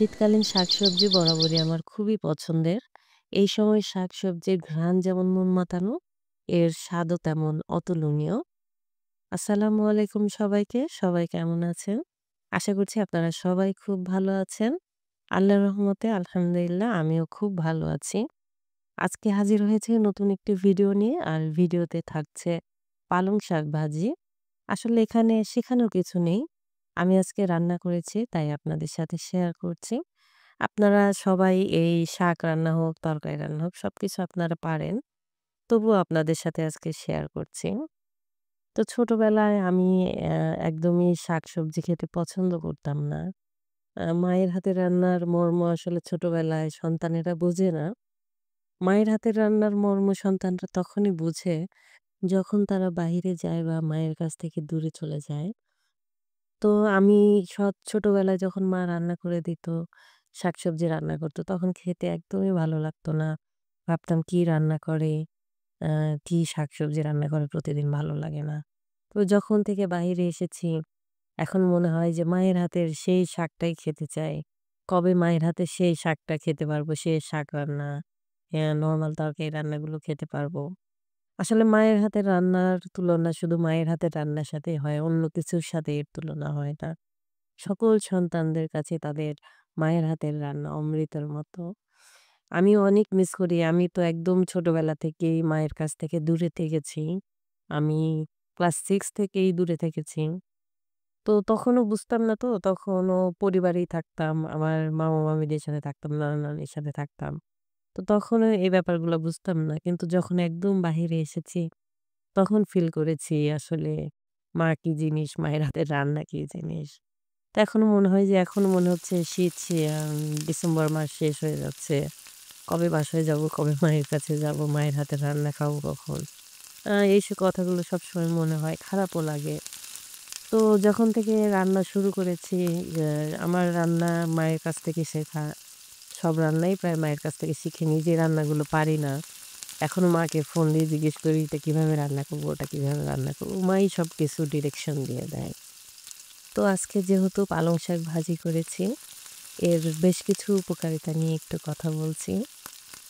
শীতকালীন শাকসবজি বরাবরই আমার খুবই পছন্দের। এই সময় শাকসবজির ঘ্রাণ যেমন মন মাতানো, এর স্বাদও তেমন অতুলনীয়। আসসালামু আলাইকুম সবাইকে। সবাই কেমন আছেন? আশা করছি আপনারা সবাই খুব ভালো আছেন। আল্লাহর রহমতে আলহামদুলিল্লাহ আমিও খুব ভালো আছি। আজকে হাজির হয়েছি নতুন একটি ভিডিও নিয়ে। আর ভিডিওতে থাকছে পালং শাক ভাজি। আসলে এখানে শেখানোর কিছু নেই। আমি আজকে রান্না করেছি তাই আপনাদের সাথে শেয়ার করছি। আপনারা সবাই এই শাক রান্না হোক, তরকারি রান্না হোক সবকিছু আপনারা পারেন। তবুও আপনাদের সাথে আজকে শেয়ার করছি। তো ছোটবেলায় আমি একদমই শাকসবজি খেতে পছন্দ করতাম না। মায়ের হাতের রান্নার মর্ম আসলে ছোটবেলায় সন্তানেরা বোঝে না। মায়ের হাতের রান্নার মর্ম সন্তানরা তখনই বুঝে যখন তারা বাহিরে যায় বা মায়ের কাছ থেকে দূরে চলে যায়। তো আমি ছোটবেলায় যখন মা রান্না করে দিত, শাকসবজি রান্না করত, তখন খেতে একদমই ভালো লাগতো না। ভাবতাম কি রান্না করে, আ কি শাকসবজি রান্না করে প্রতিদিন ভালো লাগে না। তো যখন থেকে বাহিরে এসেছি, এখন মনে হয় যে মায়ের হাতের সেই শাকটাই খেতে চাই। কবে মায়ের হাতের সেই শাকটা খেতে পারবো, সেই শাক রান্না, নরমাল তরকারি রান্নাগুলো খেতে পারবো। আসলে মায়ের হাতের রান্নার তুলনা শুধু মায়ের হাতের রান্নার সাথেই হয়। অন্য কিছুর সাথে এর তুলনা হয় না। সকল সন্তানদের কাছে তাদের মায়ের হাতের রান্না অমৃতের মতো। আমিও অনেক মিস করি। আমি তো একদম ছোটবেলা থেকেই মায়ের কাছ থেকে দূরে থেকেছি। আমি ক্লাস 6 থেকেই দূরে থেকেছি। তো তখনও বুঝতাম না তো, তখনও পরিবারেই থাকতাম। আমার মামা-মামীদের সাথে থাকতাম, নানা-নানির সাথে থাকতাম। তো তখনও এই ব্যাপারগুলো বুঝতাম না। কিন্তু যখন একদম বাহিরে এসেছি, তখন ফিল করেছি আসলে মা কি জিনিস, মায়ের হাতের রান্না কি জিনিস। তো এখনো মনে হয় যে এখনো মনে হচ্ছে শীত ডিসেম্বর মাস শেষ হয়ে যাচ্ছে। কবে বাসায় যাব, কবে মায়ের কাছে যাব, মায়ের হাতের রান্না খাবো কখন? এইসব কথাগুলো সবসময় মনে হয়, খারাপও লাগে। তো যখন থেকে রান্না শুরু করেছি, আ আমার রান্না মায়ের কাছ থেকে শেখা। সব রান্নাই প্রায় মায়ের কাছ থেকে শিখে নিজে রান্নাগুলো পারি না। এখনো মাকে ফোন দিয়ে জিজ্ঞেস করি এটা কিভাবে রান্না করব, ওটা কিভাবে রান্না করব। মাই সবকিছু ডিরেকশন দিয়ে দেয়। তো আজকে যেহেতু পালং শাক ভাজি করেছি, এর বেশ কিছু উপকারিতা নিয়ে একটু কথা বলছি।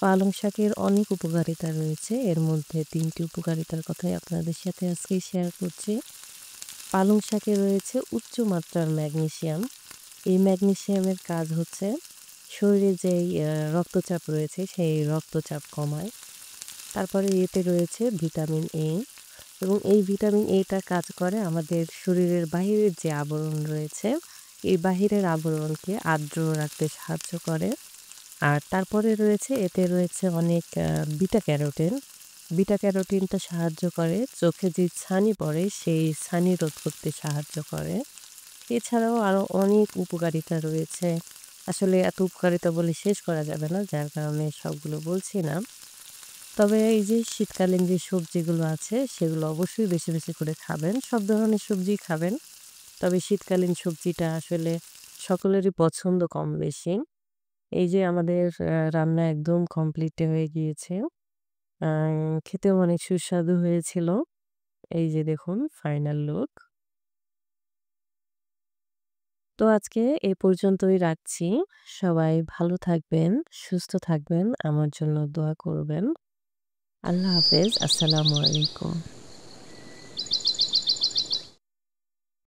পালং শাকের অনেক উপকারিতা রয়েছে। এর মধ্যে ৩ টি উপকারিতার কথাই আপনাদের সাথে আজকে শেয়ার করছি। পালং শাকে রয়েছে উচ্চ মাত্রার ম্যাগনেসিয়াম। এই ম্যাগনেসিয়ামের কাজ হচ্ছে শরীরে যেই রক্তচাপ রয়েছে সেই রক্তচাপ কমায়। তারপরে এতে রয়েছে ভিটামিন এ এবং এই ভিটামিন এটা কাজ করে আমাদের শরীরের বাহিরের যে আবরণ রয়েছে, এই বাহিরের আবরণকে আর্দ্র রাখতে সাহায্য করে। আর তারপরে এতে রয়েছে অনেক বিটা ক্যারোটিন। বিটা ক্যারোটিনটা সাহায্য করে চোখে যে ছানি পড়ে সেই ছানি রোধ করতে সাহায্য করে। এছাড়াও আরো অনেক উপকারিতা রয়েছে। আসলে এত উপকারিতা বলে শেষ করা যাবে না, যার কারণে সবগুলো বলছি না। তবে এই যে শীতকালীন যে সবজিগুলো আছে সেগুলো অবশ্যই বেশি, বেশি করে খাবেন। সব ধরনের সবজিই খাবেন। তবে শীতকালীন সবজিটা আসলে সকলেরই পছন্দ কম বেশি। এই যে আমাদের রান্না একদম কমপ্লিট হয়ে গিয়েছে। আ খেতেও অনেক সুস্বাদু হয়েছিল। এই যে দেখুন ফাইনাল লুক। তো আজকে এ পর্যন্তই রাখছি। সবাই ভালো থাকবেন, সুস্থ থাকবেন, আমার জন্য দোয়া করবেন। আল্লাহ হাফেজ। আসসালামু আলাইকুম।